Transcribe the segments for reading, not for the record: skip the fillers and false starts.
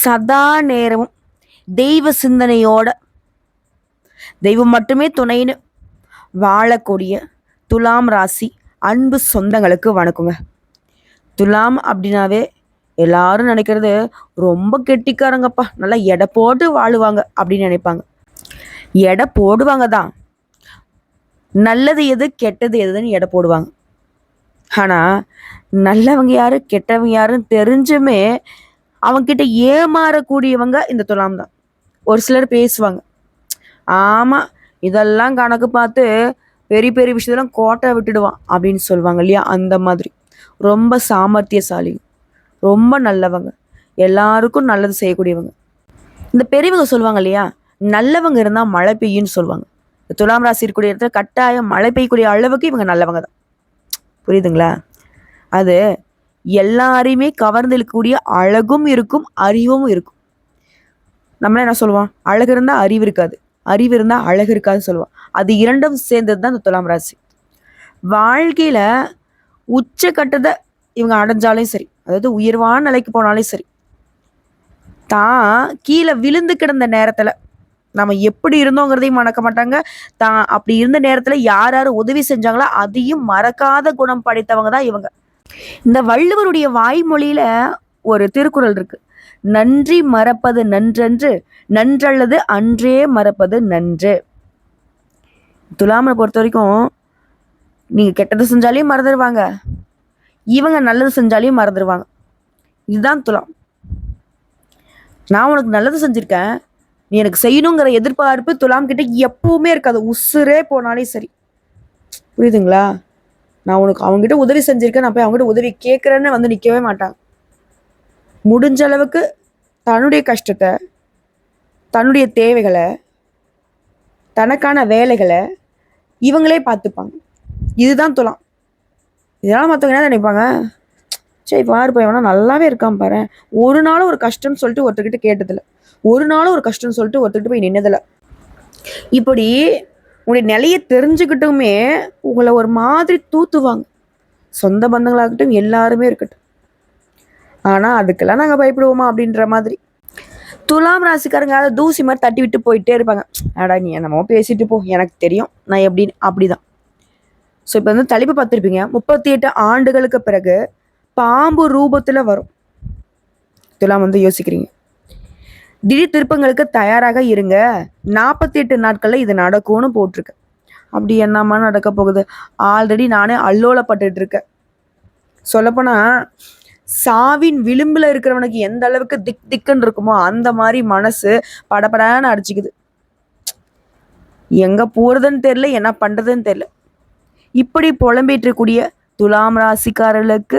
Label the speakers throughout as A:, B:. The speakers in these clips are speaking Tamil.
A: சதா நேரமும் தெய்வ சிந்தனையோட தெய்வம் மட்டுமே துணைன்னு வாழக்கூடிய துலாம் ராசி அன்பு சொந்தங்களுக்கு வணக்கங்க. துலாம் அப்படின்னாவே எல்லாரும் நினைக்கிறது ரொம்ப கெட்டிக்காரங்கப்பா, நல்லா எடை போட்டு வாழுவாங்க அப்படின்னு நினைப்பாங்க. எடை போடுவாங்க தான், நல்லது எது கெட்டது எதுன்னு எடை போடுவாங்க. ஆனால் நல்லவங்க யாரு கெட்டவங்க யாருன்னு தெரிஞ்சுமே அவங்ககிட்ட ஏமாறக்கூடியவங்க இந்த துலாம் தான். ஒரு சிலர் பேசுவாங்க, ஆமாம் இதெல்லாம் கணக்கு பார்த்து பெரிய பெரிய விஷயத்தெல்லாம் கோட்டை விட்டுடுவான் அப்படின்னு சொல்லுவாங்க இல்லையா, அந்த மாதிரி ரொம்ப சாமர்த்தியசாலி, ரொம்ப நல்லவங்க, எல்லாருக்கும் நல்லது செய்யக்கூடியவங்க. இந்த பெரியவங்க சொல்லுவாங்க இல்லையா, நல்லவங்க இருந்தால் மழை பெய்யும்னு சொல்லுவாங்க. துலாம் ராசி இருக்கக்கூடிய இடத்துல கட்டாயம் மழை பெய்யக்கூடிய அளவுக்கு இவங்க நல்லவங்க தான். புரியுதுங்களா? அது எல்லாரையுமே கவர்ந்து இழுக்கக்கூடிய அழகும் இருக்கும், அறிவும் இருக்கும். நம்மள என்ன சொல்லுவோம், அழகு இருந்தால் அறிவு இருக்காது, அறிவு இருந்தால் அழகு இருக்காதுன்னு சொல்லுவோம். அது இரண்டும் சேர்ந்தது தான் இந்த துலாம் ராசி. வாழ்க்கையில் உச்சக்கட்டத்தை இவங்க அடைஞ்சாலும் சரி, அதாவது உயர்வான நிலைக்கு போனாலும் சரி, தான் கீழே விழுந்து கிடந்த நேரத்தில் நம்ம எப்படி இருந்தோங்கிறதையும் மறக்க மாட்டாங்க. தான் அப்படி இருந்த நேரத்தில் யார் யார் உதவி செஞ்சாங்களோ அதையும் மறக்காத குணம் படைத்தவங்க தான் இவங்க. இந்த வள்ளுவருடைய வாய்மொழியில ஒரு திருக்குறள் இருக்கு, நன்றி மறப்பது நன்றன்று, நன்றல்லது அன்றே மறப்பது நன்று. துலாமை பொறுத்த வரைக்கும் நீங்க கெட்டது செஞ்சாலையும் மறந்துடுவாங்க, இவங்க நல்லது செஞ்சாலையும் மறந்துடுவாங்க. இதுதான் துலாம். நான் உனக்கு நல்லது செஞ்சிருக்கேன், நீ எனக்கு செய்யணுங்கிற எதிர்பார்ப்பு துலாம் கிட்ட எப்பவுமே இருக்காது, உசுரே போனாலே சரி. புரியுதுங்களா? நான் உனக்கு அவங்ககிட்ட உதவி செஞ்சிருக்கேன், நான் போய் அவங்ககிட்ட உதவி கேட்குறேன்னு வந்து நிற்கவே மாட்டாங்க. முடிஞ்ச அளவுக்கு தன்னுடைய கஷ்டத்தை, தன்னுடைய தேவைகளை, தனக்கான வேலைகளை இவங்களே பார்த்துப்பாங்க. இதுதான் துலாம். இதெல்லாம் மற்றவங்க என்ன நினைப்பாங்க, சரி பாரு போய் வேணா நல்லாவே இருக்கான் பாரு, ஒரு நாளும் ஒரு கஷ்டம்னு சொல்லிட்டு ஒருத்தர்கிட்ட கேட்டதில்லை, ஒரு நாளும் ஒரு கஷ்டம்னு சொல்லிட்டு ஒருத்தர்கிட்ட போய் நின்னதில்லை. இப்படி உங்களுடைய நிலையை தெரிஞ்சுக்கிட்டுமே உங்களை ஒரு மாதிரி தூத்துவாங்க, சொந்த பந்தங்களாகட்டும் எல்லாருமே இருக்கட்டும். ஆனால் அதுக்கெல்லாம் நாங்கள் பயப்படுவோமா அப்படின்ற மாதிரி துலாம் ராசிக்காரங்க அதை தூசி மாதிரி தட்டி விட்டு போயிட்டே இருப்பாங்க. ஆடா நீ என்னமோ பேசிட்டு போ, எனக்கு தெரியும் நான் எப்படின்னு, அப்படிதான். ஸோ இப்போ வந்து தலைப்பு பார்த்துருப்பீங்க, 38 ஆண்டுகளுக்கு பிறகு பாம்பு ரூபத்தில் வரும். துலாம் வந்து யோசிக்கிறீங்க, திடீர் திருப்பங்களுக்கு தயாராக இருங்க, 48 நாட்களில் இது நடக்கும்னு போட்டிருக்கு. அப்படி என்னம்மா நடக்க போகுது, ஆல்ரெடி நானே அல்லோலப்பட்டு இருக்கேன். சொல்லப்போனால் சாவின் விளிம்பில் இருக்கிறவனுக்கு எந்த அளவுக்கு திக் திக்குன்னு இருக்குமோ அந்த மாதிரி மனசு படப்படான்னு அடிச்சுக்குது. எங்கே போகிறதுன்னு தெரில, என்ன பண்ணுறதுன்னு தெரில. இப்படி புலம்பிட்டு இருக்கக்கூடிய துலாம் ராசிக்காரர்களுக்கு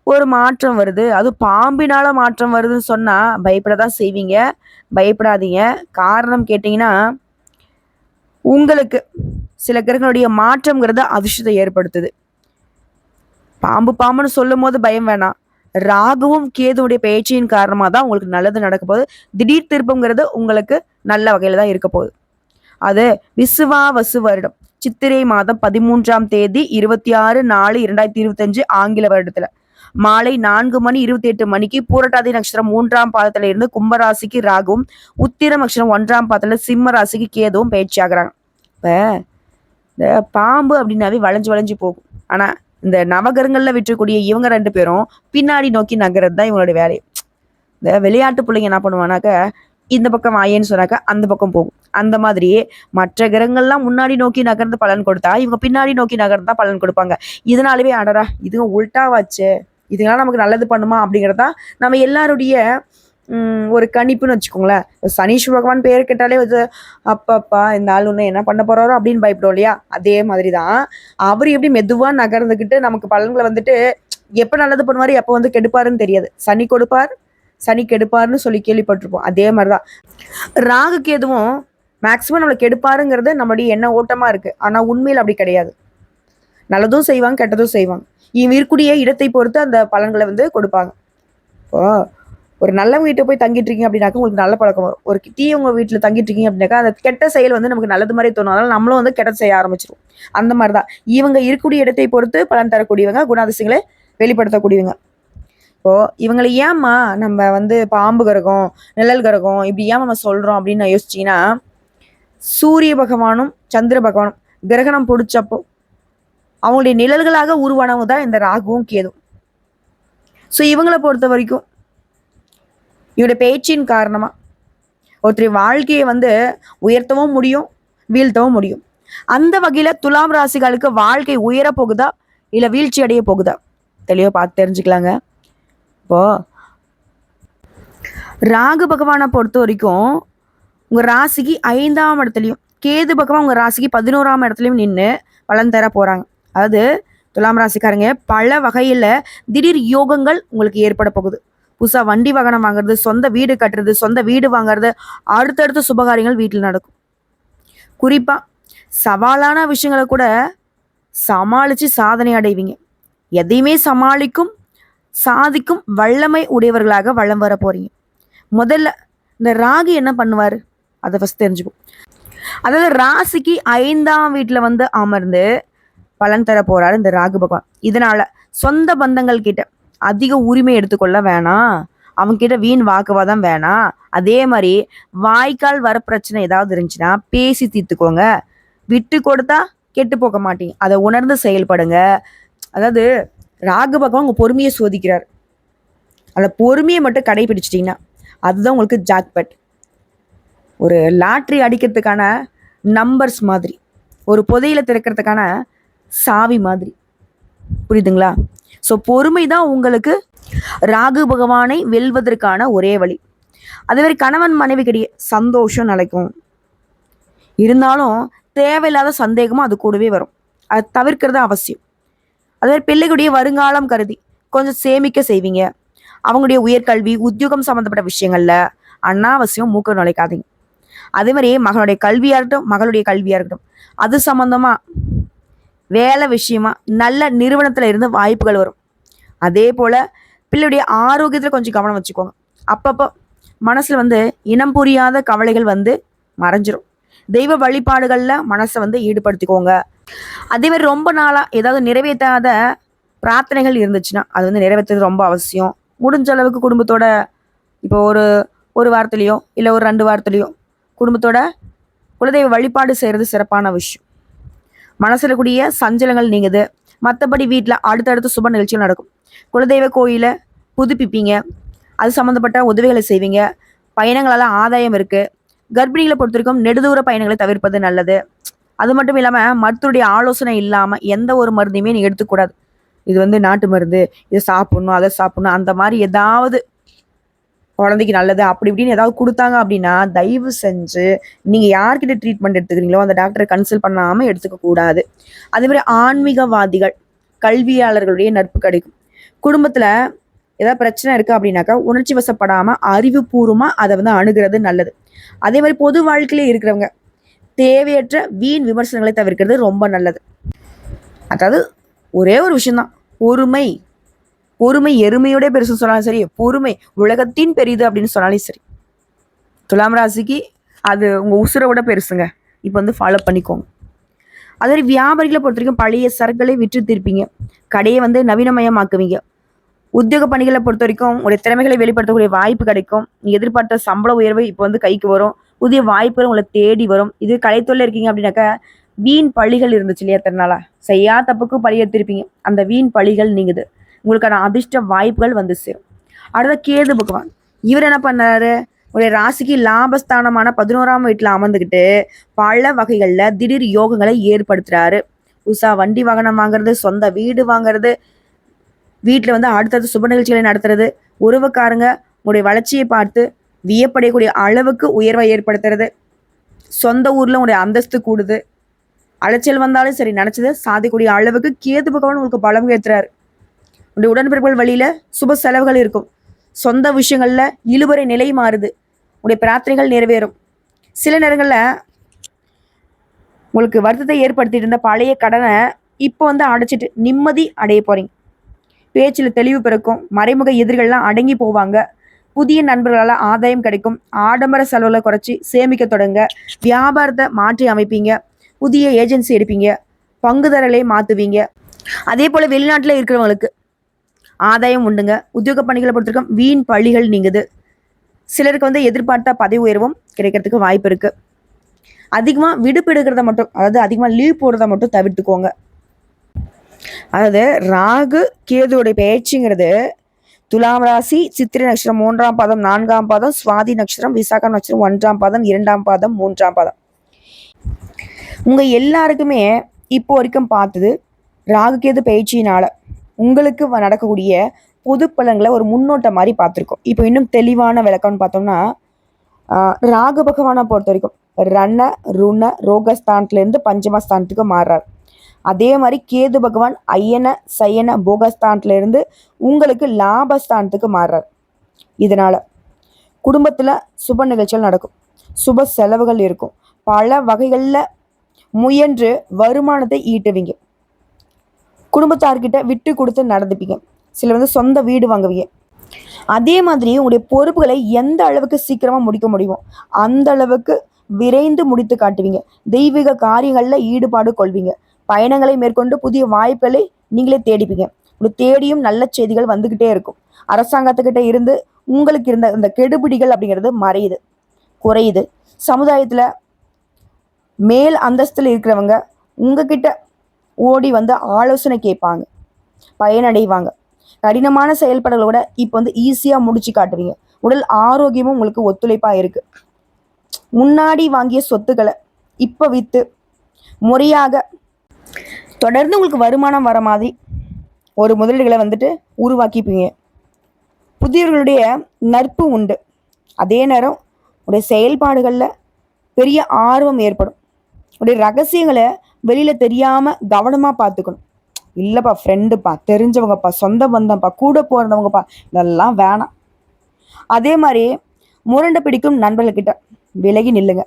A: ஒரு மாற்றம் வருது, அது பாம்பினால மாற்றம் வருதுன்னு சொன்னால் பயப்பட தான் செய்வீங்க. பயப்படாதீங்க. காரணம் கேட்டிங்கன்னா, உங்களுக்கு சில கிரகங்களுடைய மாற்றம்ங்கிறத அதிர்ஷ்டத்தை ஏற்படுத்துது. பாம்பு பாம்புன்னு சொல்லும் போது பயம் வேணாம், ராகுவும் கேதுவுடைய பயிற்சியின் காரணமாக தான் உங்களுக்கு நல்லது நடக்க போகுது. திடீர் திருப்பங்கிறது உங்களுக்கு நல்ல வகையில் தான் இருக்க போகுது. அது விசுவாவசு வருடம் சித்திரை மாதம் 13ஆம் தேதி 26/4/2025 ஆங்கில வருடத்துல மாலை 4:28 பூரட்டாதி நட்சத்திரம் 3ஆம் பாதத்துல இருந்து கும்பராசிக்கு ராகுவும், உத்திரம் நட்சத்திரம் 1ஆம் பாதத்துல சிம்ம ராசிக்கு கேதுவும் பயிற்சி ஆகுறாங்க. இப்ப இந்த பாம்பு அப்படின்னாவே வளைஞ்சு வளைஞ்சு போகும். ஆனா இந்த நவகரங்கள்ல விற்றக்கூடிய இவங்க 2 பேரும் பின்னாடி நோக்கி நகர்றது தான் இவங்களோட வேலை. இந்த விளையாட்டு பிள்ளைங்க என்ன பண்ணுவானாக்க, இந்த பக்கம் ஆயேன்னு சொன்னாக்கா அந்த பக்கம் போகும். அந்த மாதிரி மற்ற கிரகங்கள்லாம் முன்னாடி நோக்கி நகர்ந்து பலன் கொடுத்தா இவங்க பின்னாடி நோக்கி நகர்ந்து பலன் கொடுப்பாங்க. இதனாலவே அடரா இதுங்க உல்டாவாச்சு, இதுங்களாம் நமக்கு நல்லது பண்ணுமா அப்படிங்கிறதா நம்ம எல்லாருடைய ஒரு கணிப்புன்னு வச்சுக்கோங்களேன். சனீஸ்வர பகவான் பேர் கேட்டாலே வந்து அப்பப்பா இந்த ஆள் ஒன்று என்ன பண்ண போறாரோ அப்படின்னு பயப்படும் இல்லையா, அதே மாதிரி தான் அவர் எப்படி மெதுவாக நகர்ந்துக்கிட்டு நமக்கு பலன்களை வந்துட்டு எப்போ நல்லது பண்ணுவார் எப்போ வந்து கெடுப்பாருன்னு தெரியாது. சனி கொடுப்பார் சனி கெடுப்பாருன்னு சொல்லி கேள்விப்பட்டிருப்போம். அதே மாதிரிதான் ராகு கேதுவும் மேக்சிமம் நம்மளை கெடுப்பாருங்கிறது நம்மளுடைய எண்ண ஓட்டமா இருக்கு. ஆனா உண்மையில் அப்படி கிடையாது. நல்லதும் செய்வாங்க கெட்டதும் செய்வாங்க. இவங்க இருக்கக்கூடிய இடத்தை பொறுத்து அந்த பலன்களை வந்து கொடுப்பாங்க. இப்போ ஒரு நல்லவங்க வீட்டை போய் தங்கிட்டு இருக்கீங்க அப்படின்னாக்கா உங்களுக்கு நல்ல பழக்கம் வரும். ஒரு தீயவங்க வீட்டில் தங்கிட்டு இருக்கீங்க அப்படின்னாக்கா அந்த கெட்ட செயல் வந்து நமக்கு நல்லது மாதிரி தோணும். அதனால நம்மளும் வந்து கெட்ட செய்ய ஆரம்பிச்சிடும். அந்த மாதிரிதான் இவங்க இருக்கக்கூடிய இடத்தை பொறுத்து பலன் தரக்கூடியவங்க, குணாதிசயங்களை வெளிப்படுத்தக்கூடியவங்க. இப்போ இவங்களை ஏம்மா நம்ம வந்து பாம்பு கிரகம், நிழல் கிரகம் இப்படி ஏன் நம்ம சொல்றோம் அப்படின்னு நான் யோசிச்சீங்கன்னா, சூரிய பகவானும் சந்திர பகவானும் கிரகணம் பிடிச்சப்போ அவங்களுடைய நிழல்களாக உருவானவங்க தான் இந்த ராகுவும் கேதும். ஸோ இவங்களை பொறுத்த வரைக்கும் இவருடைய பேச்சின் காரணமா ஒருத்தர் வாழ்க்கையை வந்து உயர்த்தவும் முடியும், வீழ்த்தவும் முடியும். அந்த வகையில துலாம் ராசிகளுக்கு வாழ்க்கை உயர போகுதா இல்ல வீழ்ச்சி அடைய போகுதா தெளிவா பார்த்து தெரிஞ்சுக்கலாங்க. இப்போ ராகு பகவானை பொறுத்த வரைக்கும் உங்க ராசிக்கு 5ஆம் இடத்துலையும் கேது பகவான் உங்க ராசிக்கு 11ஆம் இடத்துலையும் நின்று பலன் தர போறாங்க. அதாவது துலாம் ராசிக்காரங்க பல வகையில திடீர் யோகங்கள் உங்களுக்கு ஏற்பட போகுது. புதுசா வண்டி வாகனம் வாங்குறது, சொந்த வீடு கட்டுறது, சொந்த வீடு வாங்குறது, அடுத்தடுத்த சுபகாரியங்கள் வீட்டில் நடக்கும். குறிப்பா சவாலான விஷயங்களை கூட சமாளிச்சு சாதனை அடைவீங்க. எதையுமே சமாளிக்கும் சாதிக்கும் வல்லமை உடையவர்களாக வளம் வர போறீங்க. முதல்ல இந்த ராகு என்ன பண்ணுவாரு அதை ஃபர்ஸ்ட் தெரிஞ்சுக்கும். அதாவது ராசிக்கு 5ஆம் வீட்டுல வந்து அமர்ந்து பலன் தர போறாரு இந்த ராகு பகவான். இதனால சொந்த பந்தங்கள் கிட்ட அதிக உரிமை எடுத்துக்கொள்ள வேணாம், அவங்க கிட்ட வீண் வாக்குவாதம் வேணாம். அதே மாதிரி வாய்க்கால் வர பிரச்சனை ஏதாவது இருந்துச்சுன்னா பேசி தீர்த்துக்கோங்க. விட்டு கொடுத்தா கெட்டு போக மாட்டீங்க, அதை உணர்ந்து செயல்படுங்க. அதாவது ராகு பகவான் உங்க பொறுமையை சோதிக்கிறார். அந்த பொறுமையை மட்டும் கடைபிடிச்சிட்டிங்கன்னா அதுதான் உங்களுக்கு ஜாக்பட். ஒரு லாட்ரி அடிக்கிறதுக்கான நம்பர்ஸ் மாதிரி, ஒரு புதையில திறக்கிறதுக்கான சாவி மாதிரி, புரியுதுங்களா? ஸோ பொறுமை தான் உங்களுக்கு ராகு பகவானை வெல்வதற்கான ஒரே வழி. அதே மாதிரி கணவன் மனைவிக்கிடையே சந்தோஷம் நிலைக்கும். இருந்தாலும் தேவையில்லாத சந்தேகமும் அது கூடவே வரும், அதை தவிர்க்கிறது அவசியம். அதே மாதிரி பிள்ளைகளுடைய வருங்காலம் கருதி கொஞ்சம் சேமிக்க செய்வீங்க. அவங்களுடைய உயர்கல்வி உத்தியோகம் சம்மந்தப்பட்ட விஷயங்கள்ல அனாவசியம் மூக்க நுழைக்காதீங்க. அதே மாதிரி மகனுடைய கல்வியா இருக்கட்டும், மகளுடைய கல்வியா இருக்கட்டும், அது சம்பந்தமா வேலை விஷயமா நல்ல நிறுவனத்துல இருந்து வாய்ப்புகள் வரும். அதே போல பிள்ளையுடைய ஆரோக்கியத்துல கொஞ்சம் கவனம் வச்சுக்கோங்க. அப்பப்போ மனசுல வந்து இனம் புரியாத கவலைகள் வந்து மறைஞ்சிரும். தெய்வ வழிபாடுகள்ல மனசை வந்து ஈடுபடுத்திக்கோங்க. அதே மாதிரி ரொம்ப நாளா ஏதாவது நிறைவேற்றாத பிரார்த்தனைகள் இருந்துச்சுன்னா அது வந்து நிறைவேற்றுறது ரொம்ப அவசியம். முடிஞ்ச அளவுக்கு குடும்பத்தோட இப்போ ஒரு வாரத்துலேயோ இல்லை ஒரு 2 வாரத்துலேயோ குடும்பத்தோட குலதெய்வ வழிபாடு செய்கிறது சிறப்பான விஷயம். மனசில் கூடிய சஞ்சலங்கள் நீங்குது. மற்றபடி வீட்டில் அடுத்தடுத்து சுப நிகழ்ச்சிகள் நடக்கும். குலதெய்வ கோயிலை புதுப்பிப்பீங்க, அது சம்மந்தப்பட்ட உதவிகளை செய்வீங்க. பயணங்களால் ஆதாயம் இருக்குது. கர்ப்பிணிகளை பொறுத்த வரைக்கும் நெடுதூர பயணங்களை தவிர்ப்பது நல்லது. அது மட்டும் இல்லாமல் மருத்துவருடைய ஆலோசனை இல்லாமல் எந்த ஒரு மருந்தையுமே நீங்கள் எடுத்துக்கூடாது. இது வந்து நாட்டு மருந்து, இதை சாப்பிட்ணும் அதை சாப்பிட்ணும் அந்த மாதிரி ஏதாவது குழந்தைக்கு நல்லது அப்படி இப்படின்னு ஏதாவது கொடுத்தாங்க அப்படின்னா தயவு செஞ்சு நீங்கள் யார்கிட்ட ட்ரீட்மெண்ட் எடுத்துக்கிறீங்களோ அந்த டாக்டரை கன்சல்ட் பண்ணாமல் எடுத்துக்க கூடாது. அதே மாதிரி ஆன்மீகவாதிகள் கல்வியாளர்களுடைய நட்பு கிடைக்கும். குடும்பத்தில் ஏதாவது பிரச்சனை இருக்குது அப்படின்னாக்கா உணர்ச்சி வசப்படாமல் அறிவுபூர்வமாக அதை வந்து அணுகிறது நல்லது. அதே மாதிரி பொது வாழ்க்கையிலே இருக்கிறவங்க தேவையற்ற வீண் விமர்சனங்களை தவிர்க்கிறது ரொம்ப நல்லது. அதாவது ஒரே ஒரு விஷயம்தான், பொறுமை. பொறுமை எருமையோட பெருசுன்னு சொன்னாலும் சரி, பொறுமை உலகத்தின் பெரிது அப்படின்னு சொன்னாலும் சரி. துலாம் ராசிக்கு அது உங்கள் உசுரை பெருசுங்க. இப்போ வந்து ஃபாலோ பண்ணிக்கோங்க. அதே வியாபாரிகளை பொறுத்த வரைக்கும் பழைய சரக்குகளை விற்று திருப்பீங்க. கடையை வந்து நவீனமயமாக்குவீங்க. உத்தியோக பணிகளை பொறுத்த வரைக்கும் உங்களுடைய திறமைகளை வெளிப்படுத்தக்கூடிய வாய்ப்பு கிடைக்கும். நீங்கள் எதிர்பார்த்த சம்பள உயர்வு இப்போ வந்து கைக்கு வரும். புதிய வாய்ப்புகள் உங்களை தேடி வரும். இது கலைத்தொழில் இருக்கீங்க அப்படின்னாக்கா வீண் பழிகள் இருந்துச்சு இல்லையா, தரனால செய்யா தப்புக்கு பழி எடுத்திருப்பீங்க. அந்த வீண் பழிகள் நீங்குது. உங்களுக்கான அதிர்ஷ்ட வாய்ப்புகள் வந்து சேரும். அடுத்த கேது பகவான் இவர் என்ன பண்ணாரு, உடைய ராசிக்கு லாபஸ்தானமான 11ஆம் வீட்டில் அமர்ந்துக்கிட்டு பல வகைகளில் திடீர் யோகங்களை ஏற்படுத்துறாரு. புதுசா வண்டி வாகனம் வாங்குறது, சொந்த வீடு வாங்குறது, வீட்டில் வந்து அடுத்தடுத்து சுப நிகழ்ச்சிகளை நடத்துறது, உறவுக்காரங்க உங்களுடைய வளர்ச்சியை பார்த்து வியப்படையக்கூடிய அளவுக்கு உயர்வை ஏற்படுத்துறது, சொந்த ஊரில் உங்களுடைய அந்தஸ்து கூடுது, அலைச்சல் வந்தாலும் சரி நினச்சது சாதிக்கூடிய அளவுக்கு கேது பகவான் உங்களுக்கு பலம் ஏற்றுறாரு. உடைய உடன்பிறப்புகள் வழியில் சுப செலவுகள் இருக்கும். சொந்த விஷயங்களில் இழுபறை நிலை மாறுது. உடைய பிரார்த்தனைகள் நிறைவேறும். சில நேரங்களில் உங்களுக்கு வருத்தத்தை ஏற்படுத்திட்டு இருந்த பழைய கடனை இப்போ வந்து அடைச்சிட்டு நிம்மதி அடைய போகிறீங்க. பேச்சில் தெளிவு பிறக்கும். மறைமுக எதிர்கள்லாம் அடங்கி போவாங்க. புதிய நண்பர்களால் ஆதாயம் கிடைக்கும். ஆடம்பர செலவுகளை குறைச்சி சேமிக்க தொடங்க. வியாபாரத்தை மாற்றி அமைப்பீங்க. புதிய ஏஜென்சி எடுப்பீங்க. பங்குதாரர்களை மாற்றுவீங்க. அதே போல் வெளிநாட்டில் இருக்கிறவங்களுக்கு ஆதாயம் உண்டுங்க. உத்தியோக பணிகளை பொறுத்திருக்கும் வீண் பழிகள் நீங்குது. சிலருக்கு வந்து எதிர்பார்த்தா பதவி உயர்வும் கிடைக்கிறதுக்கு வாய்ப்பு இருக்கு. அதிகமாக விடுப்பு எடுக்கிறத மட்டும், அதாவது அதிகமாக லீவ் போடுறத மட்டும் தவிர்த்துக்கோங்க. அதாவது ராகு கேதுவோடைய பயிற்சிங்கிறது துலாம் ராசி சித்திரை நட்சத்திரம் 3ஆம் பாதம் 4ஆம் பாதம், சுவாதி நட்சத்திரம் விசாகம் நட்சத்திரம் 1ஆம் பாதம் 2ஆம் பாதம் 3ஆம் பாதம். உங்க எல்லாருக்குமே இப்போ வரைக்கும் பார்த்தது ராகு கேது பயிற்சியினால உங்களுக்கு நடக்கக்கூடிய பொது பலன்களை ஒரு முன்னோட்டம் மாதிரி பார்த்துருக்கோம். இப்போ இன்னும் தெளிவான விளக்கம்னு பார்த்தோம்னா, ராகு பகவானை பொறுத்த வரைக்கும் ரண ருண ரோகஸ்தானத்துலேருந்து பஞ்சமஸ்தானத்துக்கு மாறுறார். அதே மாதிரி கேது பகவான் ஐயன சயன போகஸ்தானத்துலேருந்து உங்களுக்கு லாபஸ்தானத்துக்கு மாறுறார். இதனால குடும்பத்தில் சுப நிகழ்ச்சிகள் நடக்கும், சுப செலவுகள் இருக்கும், பல வகைகளில் முயன்று வருமானத்தை ஈட்டுவீங்க, குடும்பத்தார்கிட்ட விட்டு கொடுத்து நடந்துப்பீங்க, சிலர் வந்து சொந்த வீடு வாங்குவீங்க. அதே மாதிரி உங்களுடைய பொறுப்புகளை எந்த அளவுக்கு சீக்கிரமாக முடிக்க முடியுமோ அந்த அளவுக்கு விரைந்து முடித்து காட்டுவீங்க. தெய்வீக காரியங்களில் ஈடுபாடு கொள்வீங்க. பயணங்களை மேற்கொண்டு புதிய வாய்ப்புகளை நீங்களே தேடிப்பீங்க. உங்களுக்கு தேடியும் நல்ல செய்திகள் வந்துக்கிட்டே இருக்கும். அரசாங்கத்துக்கிட்ட இருந்து உங்களுக்கு இருந்த இந்த கெடுபிடிகள் அப்படிங்கிறது மறையுது, குறையுது. சமுதாயத்தில் மேல் அந்தஸ்தில் இருக்கிறவங்க உங்ககிட்ட ஓடி வந்து ஆலோசனை கேட்பாங்க, பயனடைவாங்க. கடினமான செயல்பாடுகளோட இப்போ வந்து ஈஸியாக முடிச்சு காட்டுவீங்க. உடல் ஆரோக்கியமும் உங்களுக்கு ஒத்துழைப்பாக இருக்குது. முன்னாடி வாங்கிய சொத்துக்களை இப்போ விற்று முறையாக தொடர்ந்து உங்களுக்கு வருமானம் வர மாதிரி ஒரு முதலீடுகளை வந்துட்டு உருவாக்கிப்பீங்க. புதியவர்களுடைய நட்பு உண்டு. அதே நேரம் உடைய செயல்பாடுகளில் பெரிய ஆர்வம் ஏற்படும். உடைய ரகசியங்களை வெளியில் தெரியாமல் கவனமாக பார்த்துக்கணும். இல்லைப்பா, ஃப்ரெண்டுப்பா, தெரிஞ்சவங்கப்பா, சொந்த பந்தம்ப்பா, கூட போகிறவங்கப்பா, இதெல்லாம் வேணாம். அதே மாதிரி முரண்டை பிடிக்கும் நண்பர்கள்கிட்ட விலகி நில்லுங்க.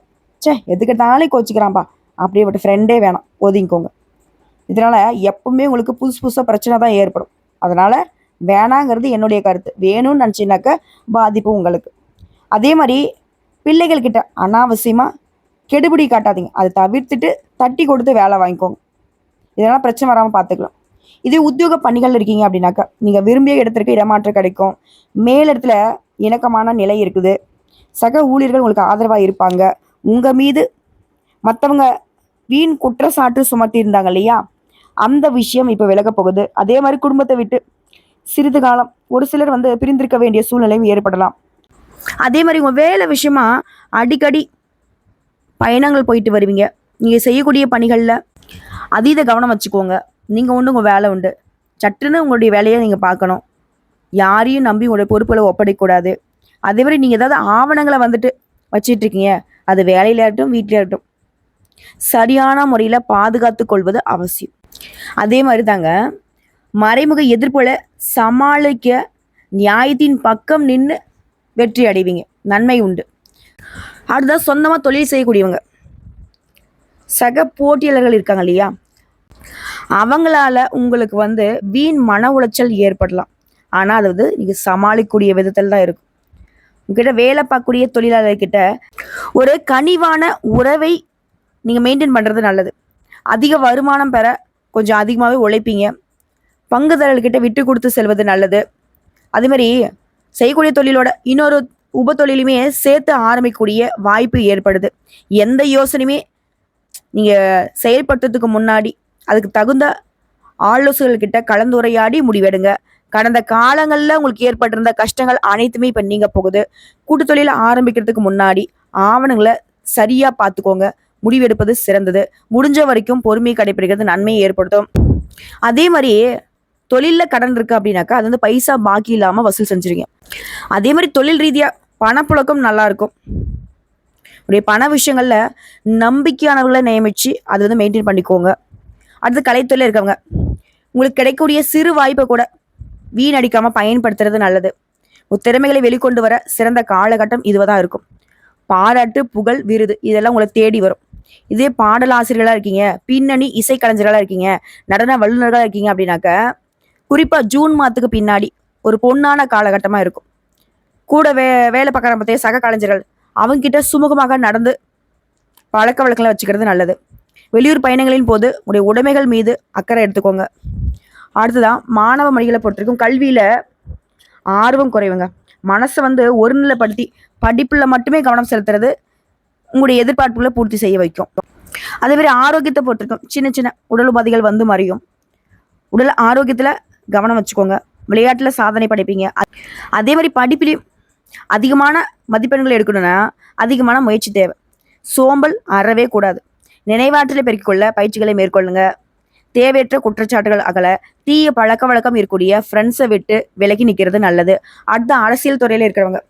A: எதுக்கிட்டாலே கோச்சிக்கிறான்ப்பா, அப்படியே விட்டு ஃப்ரெண்டே வேணாம், ஒதுங்கிக்கோங்க. இதனால் எப்பவுமே உங்களுக்கு புதுசாக பிரச்சனை தான் ஏற்படும். அதனால் வேணாங்கிறது என்னுடைய கருத்து. வேணும்னு நினச்சினாக்க பாதிப்பு உங்களுக்கு. அதே மாதிரி பிள்ளைகள்கிட்ட அனாவசியமாக கெடுபிடி காட்டாதீங்க. அதை தவிர்த்துட்டு தட்டி கொடுத்து வேலை வாங்கிக்கோங்க. இதனால் பிரச்சனை வராமல் பார்த்துக்கலாம். இதே உத்தியோக பணிகள் இருக்கீங்க அப்படின்னாக்கா நீங்கள் விரும்பிய இடத்திற்கு இடமாற்றம் கிடைக்கும். மேலிடத்துல இணக்கமான நிலை இருக்குது. சக ஊழியர்கள் உங்களுக்கு ஆதரவாக இருப்பாங்க. உங்கள் மீது மற்றவங்க வீண் குற்றச்சாட்டு சுமத்தி இருந்தாங்க இல்லையா, அந்த விஷயம் இப்போ விலக போகுது. அதே மாதிரி குடும்பத்தை விட்டு சிறிது காலம் ஒரு சிலர் வந்து பிரிந்திருக்க வேண்டிய சூழ்நிலையும் ஏற்படலாம். அதே மாதிரி உங்கள் வேலை விஷயமா அடிக்கடி பயணங்கள் போயிட்டு வருவீங்க. நீங்கள் செய்யக்கூடிய பணிகளில் அதீத கவனம் வச்சுக்கோங்க. நீங்கள் உண்டு, உங்கள் வேலை உண்டு. சட்டுன்னு உங்களுடைய வேலையை நீங்கள் பார்க்கணும். யாரையும் நம்பி உங்களுடைய பொறுப்புகளை ஒப்படைக்கக்கூடாது. அதே மாதிரி நீங்கள் ஏதாவது ஆவணங்களை வந்துட்டு வச்சிட்ருக்கீங்க, அது வேலையில இருக்கட்டும் வீட்டில் இருக்கட்டும், சரியான முறையில் பாதுகாத்து கொள்வது அவசியம். அதே மாதிரி தாங்க மறைமுக எதிர்ப்புல சமாளிக்க நியாயத்தின் பக்கம் நின்று வெற்றி அடைவீங்க, நன்மை உண்டு. அடுத்ததான் சொந்தமாக தொழில் செய்யக்கூடியவங்க, சக போட்டியாளர்கள் இருக்காங்க இல்லையா, அவங்களால உங்களுக்கு வந்து வீண் மன உளைச்சல் ஏற்படலாம். ஆனால் அது வந்து நீங்கள் சமாளிக்கக்கூடிய விதத்தில் தான் இருக்கும். உங்ககிட்ட வேலை பார்க்கக்கூடிய தொழிலாளர்கிட்ட ஒரு கனிவான உறவை நீங்கள் மெயின்டைன் பண்ணுறது நல்லது. அதிக வருமானம் பெற கொஞ்சம் அதிகமாகவே உழைப்பீங்க. பங்குதாரர்கிட்ட விட்டு கொடுத்து செல்வது நல்லது. அதே மாதிரி செய்யக்கூடிய தொழிலோட இன்னொரு உப தொழிலுமே சேர்த்து ஆரம்பிக்கக்கூடிய வாய்ப்பு ஏற்படுது. எந்த யோசனையுமே நீங்கள் செயல்படுத்துறதுக்கு முன்னாடி அதுக்கு தகுந்த ஆலோசகர்கிட்ட கலந்துரையாடி முடிவெடுங்க. கடந்த காலங்களில் உங்களுக்கு ஏற்பட்டிருந்த கஷ்டங்கள் அனைத்துமே இப்போ நீங்க போகுது. கூட்டு தொழிலை ஆரம்பிக்கிறதுக்கு முன்னாடி ஆவணங்களை சரியாக பார்த்துக்கோங்க. முடிவெடுப்பது சிறந்தது. முடிஞ்ச வரைக்கும் பொறுமை கடைபிடிக்கிறது நன்மையை ஏற்படுத்தும். அதே மாதிரி தொழிலில் கடன் இருக்குது அப்படின்னாக்கா அது வந்து பைசா பாக்கி இல்லாமல் வசூல் செஞ்சுருங்க. அதே மாதிரி தொழில் ரீதியாக பணப்புழக்கம் நல்லாயிருக்கும். உடைய பண விஷயங்களில் நம்பிக்கையானவர்களை நியமித்து அதை வந்து மெயின்டைன் பண்ணிக்கோங்க. அடுத்து கலைத்துறையில் இருக்கவங்க உங்களுக்கு கிடைக்கக்கூடிய சிறு வாய்ப்பை கூட வீணடிக்காமல் பயன்படுத்துறது நல்லது. திறமைகளை வெளிக்கொண்டு வர சிறந்த காலகட்டம் இதுவாக தான் இருக்கும். பாராட்டு, புகழ், விருது இதெல்லாம் உங்களை தேடி வரும். இதே பாடல் ஆசிரியர்களாக இருக்கீங்க, பின்னணி இசைக்கலைஞர்களாக இருக்கீங்க, நடன வல்லுநர்களாக இருக்கீங்க அப்படின்னாக்க குறிப்பாக ஜூன் மாதத்துக்கு பின்னாடி ஒரு பொன்னான காலகட்டமாக இருக்கும். கூட வேலை பார்க்குற பற்றிய சக கலைஞர்கள் அவங்ககிட்ட சுமூகமாக நடந்து பழக்க வழக்கங்களை வச்சுக்கிறது நல்லது. வெளியூர் பயணங்களின் போது உடைய உடைமைகள் மீது அக்கறை எடுத்துக்கோங்க. அடுத்ததான் மாணவ மணிகளை பொறுத்திருக்கும் கல்வியில் ஆர்வம் குறைவுங்க. மனசை ஒருநிலைப்படுத்தி படிப்பில் மட்டுமே கவனம் செலுத்துறது உங்களுடைய எதிர்பார்ப்புகளை பூர்த்தி செய்ய வைக்கும். அதே மாதிரி ஆரோக்கியத்தை பொறுத்திருக்கும் சின்ன சின்ன உடல் உபாதைகள் மறையும். உடல் ஆரோக்கியத்தில் கவனம் வச்சுக்கோங்க. விளையாட்டில் சாதனை படைப்பீங்க. அதே மாதிரி படிப்பிலையும் அதிகமான மதிப்பெண்கள் எடுக்கணும்னா அதிகமான முயற்சி தேவை. சோம்பல் அறவே கூடாது. நினைவாற்றலை பெருக்கிக் கொள்ள பயிற்சிகளை மேற்கொள்ளுங்க. தேவையற்ற குற்றச்சாட்டுகள் அகல. தீய பழக்க வழக்கம் இருக்கக்கூடிய ஃப்ரெண்ட்ஸை விட்டு விலகி நிற்கிறது நல்லது. அடுத்த அரசியல் துறையில் இருக்கிறவங்க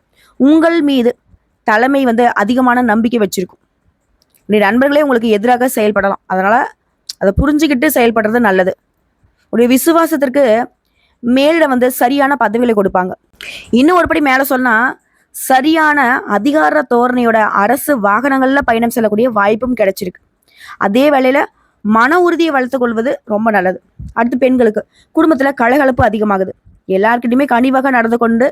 A: உங்கள் மீது தலைமை அதிகமான நம்பிக்கை வச்சிருக்கும். உடைய நண்பர்களே உங்களுக்கு எதிராக செயல்படலாம். அதனால அதை புரிஞ்சுக்கிட்டு செயல்படுறது நல்லது. உடைய விசுவாசத்திற்கு மேலிட சரியான பதவிகளை கொடுப்பாங்க. இன்னும் ஒருபடி மேலே சொன்னா சரியான அதிகார தோரணையோட அரசு வாகனங்கள்ல பயணம் செல்லக்கூடிய வாய்ப்பும் கிடைச்சிருக்கு. அதே வேளையில மன உறுதியை வளர்த்து கொள்வது ரொம்ப நல்லது. அடுத்து பெண்களுக்கு குடும்பத்துல கலகலப்பு அதிகமாகுது. எல்லாருக்கிட்டையுமே கனிவாக நடந்து கொண்டு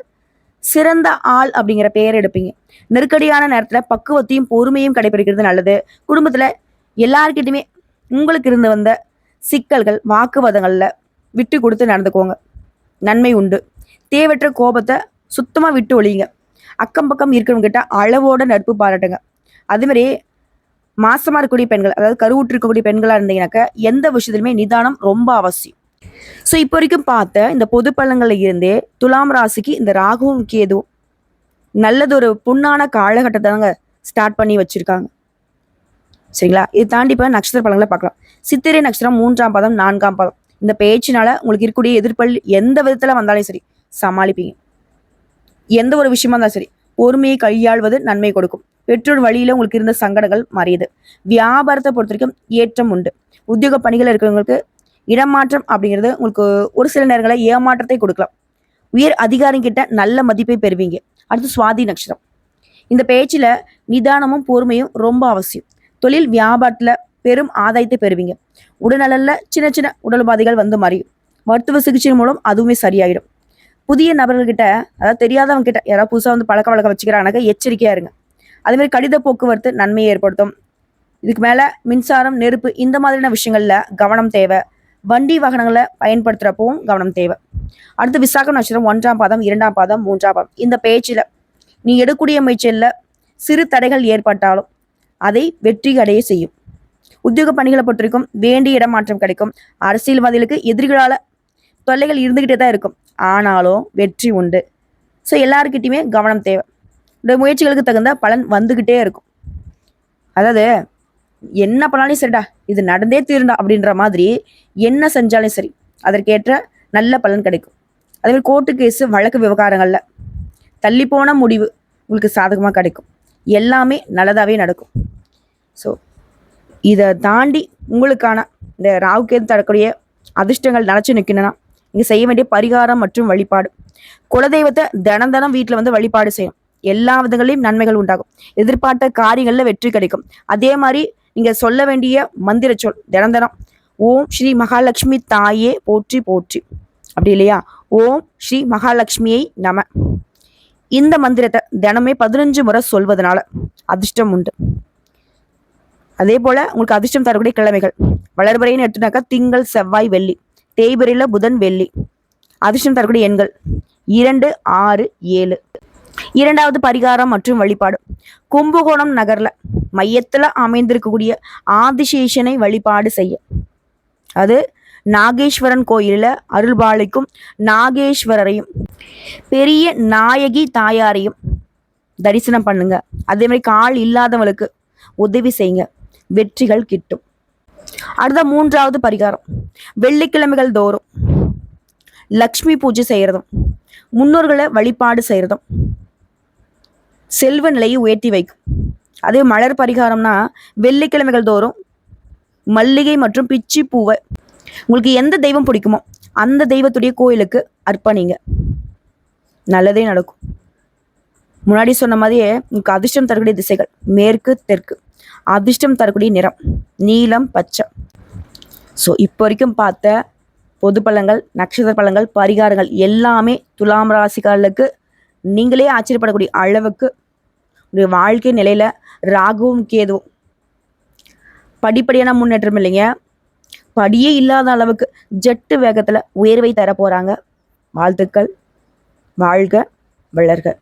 A: சிறந்த ஆள் அப்படிங்கிற பெயர் எடுப்பீங்க. நெருக்கடியான நேரத்துல பக்குவத்தையும் பொறுமையும் கடைபிடிக்கிறது நல்லது. குடும்பத்துல எல்லாருக்கிட்டையுமே உங்களுக்கு இருந்து வந்த சிக்கல்கள் வாக்குவாதங்கள்ல விட்டு கொடுத்து நடந்துக்கோங்க. நன்மை உண்டு. தேவையற்ற கோபத்தை சுத்தமா விட்டு ஒழிங்க. அக்கம் பக்கம் இருக்கிறவங்க கிட்ட அளவோட நட்பு பாராட்டுங்க. அதே மாதிரி மாசமா இருக்கக்கூடிய பெண்கள், அதாவது கருவுற்று இருக்கக்கூடிய பெண்களா இருந்தீங்கன்னாக்க எந்த விஷயத்திலுமே நிதானம் ரொம்ப அவசியம். ஸோ இப்போ வரைக்கும் பார்த்த இந்த பொது பலன்கள்ல இருந்தே துலாம் ராசிக்கு இந்த ராகுவும் கேதுவும் நல்லதொரு பொன்னான காலகட்டத்தை தாங்க ஸ்டார்ட் பண்ணி வச்சிருக்காங்க. சரிங்களா? இது தாண்டி இப்போ நட்சத்திர பலன்களை பார்க்கலாம். சித்திரை நட்சத்திரம் 3ஆம் பாதம் 4ஆம் பாதம். இந்த பேச்சினால உங்களுக்கு இருக்கக்கூடிய எதிர்ப்பல் எந்த விதத்துல வந்தாலும் சரி சமாளிப்பீங்க. எந்த ஒரு விஷயமா இருந்தாலும் சரி பொறுமையை கையாள்வது நன்மை கொடுக்கும். பெற்றோர் வழியில உங்களுக்கு இருந்த சங்கடங்கள் மறையுது. வியாபாரத்தை பொறுத்த வரைக்கும் ஏற்றம் உண்டு. உத்தியோக பணிகள் இருக்கிறவங்களுக்கு இடமாற்றம் அப்படிங்கிறது உங்களுக்கு ஒரு சில நேரங்களில் ஏமாற்றத்தை கொடுக்கலாம். உயர் அதிகாரிகிட்ட நல்ல மதிப்பை பெறுவீங்க. அடுத்து சுவாதி நட்சத்திரம். இந்த பேச்சில் நிதானமும் பொறுமையும் ரொம்ப அவசியம். தொழில் வியாபாரத்தில் பெரும் ஆதாயத்தை பெறுவீங்க. உடல்நலனில் சின்ன சின்ன உடல் உபாதைகள் மறையும். மருத்துவ சிகிச்சை மூலம் அதுவுமே சரியாயிடும். புதிய நபர்கள்கிட்ட, அதாவது தெரியாதவங்க கிட்ட யாராவது புதுசாக பழக்க வழக்கம் வச்சுக்கிறாங்க, எச்சரிக்கையா இருங்க. அதே மாதிரி கடித போக்குவரத்து நன்மையை ஏற்படுத்தும். இதுக்கு மேல மின்சாரம், நெருப்பு இந்த மாதிரியான விஷயங்கள்ல கவனம் தேவை. வண்டி வாகனங்களை பயன்படுத்துறப்பவும் கவனம் தேவை. அடுத்து விசாகம் நட்சத்திரம் 1ஆம் பாதம் 2ஆம் பாதம் 3ஆம் பாதம். இந்த பேச்சில் நீ எடுக்கக்கூடிய முயற்சியில் சிறு தடைகள் ஏற்பட்டாலும் அதை வெற்றி அடைய செய்யும். உத்தியோக பணிகளை பொறுத்திருக்கும் வேண்டிய இடமாற்றம் கிடைக்கும். அரசியல்வாதிகளுக்கு எதிரிகளால தொல்லைகள் இருந்துகிட்டே தான் இருக்கும். ஆனாலும் வெற்றி உண்டு. ஸோ எல்லாருக்கிட்டையுமே கவனம் தேவை. இந்த முயற்சிகளுக்கு தகுந்த பலன் வந்துகிட்டே இருக்கும். அதாவது என்ன பண்ணாலும் சரிடா, இது நடந்தே தீருண்டா அப்படின்ற மாதிரி என்ன செஞ்சாலும் சரி அதற்கேற்ற நல்ல பலன் கிடைக்கும். அதே மாதிரி கோர்ட்டு கேஸு வழக்கு விவகாரங்கள்ல தள்ளி போன முடிவு உங்களுக்கு சாதகமாக கிடைக்கும். எல்லாமே நல்லதாகவே நடக்கும். ஸோ இதை தாண்டி உங்களுக்கான இந்த ராகு கேது தரக்கூடிய அதிர்ஷ்டங்கள் நினச்சி நிற்கணும்னா நீங்கள் செய்ய வேண்டிய பரிகாரம் மற்றும் வழிபாடு. குலதெய்வத்தை தினம் வீட்டில் வழிபாடு செய்யணும். எல்லா விதங்களையும் நன்மைகள் உண்டாகும். எதிர்பார்த்த காரியங்களில் வெற்றி கிடைக்கும். அதே மாதிரி நீங்கள் சொல்ல வேண்டிய மந்திர சொல் தினம் ஓம் ஸ்ரீ மகாலட்சுமி தாயே போற்றி போற்றி, அப்படி இல்லையா ஓம் ஸ்ரீ மகாலட்சுமியை நம. இந்த மந்திரத்தை தினமே 15 முறை சொல்வதனால அதிர்ஷ்டம் உண்டு. அதே போல உங்களுக்கு அதிர்ஷ்டம் தரக்கூடிய கிழமைகள் வளர்பறைன்னு எடுத்துனாக்கா திங்கள், செவ்வாய், வெள்ளி. தேய்பிரையில் புதன், வெள்ளி. அதிர்ஷ்டம் தரக்கூடிய எண்கள் 2, 6, 7. இரண்டாவது பரிகாரம் மற்றும் வழிபாடு. கும்பகோணம் நகர்ல மையத்துல அமைந்திருக்கக்கூடிய ஆதிசேஷனை வழிபாடு செய்ய, அது நாகேஸ்வரன் கோயிலில் அருள்பாலிக்கும் நாகேஸ்வரரையும் பெரிய நாயகி தாயாரையும் தரிசனம் பண்ணுங்க. அதே மாதிரி கால் இல்லாதவங்களுக்கு உதவி செய்யுங்க, வெற்றிகள் கிட்டும். அடுத்த 3வது பரிகாரம், வெள்ளிக்கிழமைகள் தோறும் லக்ஷ்மி பூஜை செய்யறதும் முன்னோர்களை வழிபாடு செய்யறதும் செல்வ நிலையை உயர்த்தி வைக்கும். அதே மலர் பரிகாரம்னா வெள்ளிக்கிழமைகள் தோறும் மல்லிகை மற்றும் பிச்சி பூவை உங்களுக்கு எந்த தெய்வம் பிடிக்குமோ அந்த தெய்வத்துடைய கோயிலுக்கு அர்ப்பணிங்க, நல்லதே நடக்கும். முன்னாடி சொன்ன மாதிரியே உங்களுக்கு அதிர்ஷ்டம் தரக்கூடிய திசைகள் மேற்கு, தெற்கு. அதிர்ஷ்டம் தரக்கூடிய நிறம் நீலம், பச்சை. ஸோ இப்போ வரைக்கும் பார்த்த பொது பலன்கள், நட்சத்திர பலன்கள், பரிகாரங்கள் எல்லாமே துலாம் ராசிக்காரர்களுக்கு நீங்களே ஆச்சரியப்படக்கூடிய அளவுக்கு உங்களுடைய வாழ்க்கை நிலையில ராகுவும் கேதுவும் படிப்படியான முன்னேற்றம் இல்லைங்க, படியே இல்லாத அளவுக்கு ஜெட்டு வேகத்துல உயர்வை தர போறாங்க. வாழ்த்துக்கள். வாழ்க வளர்க.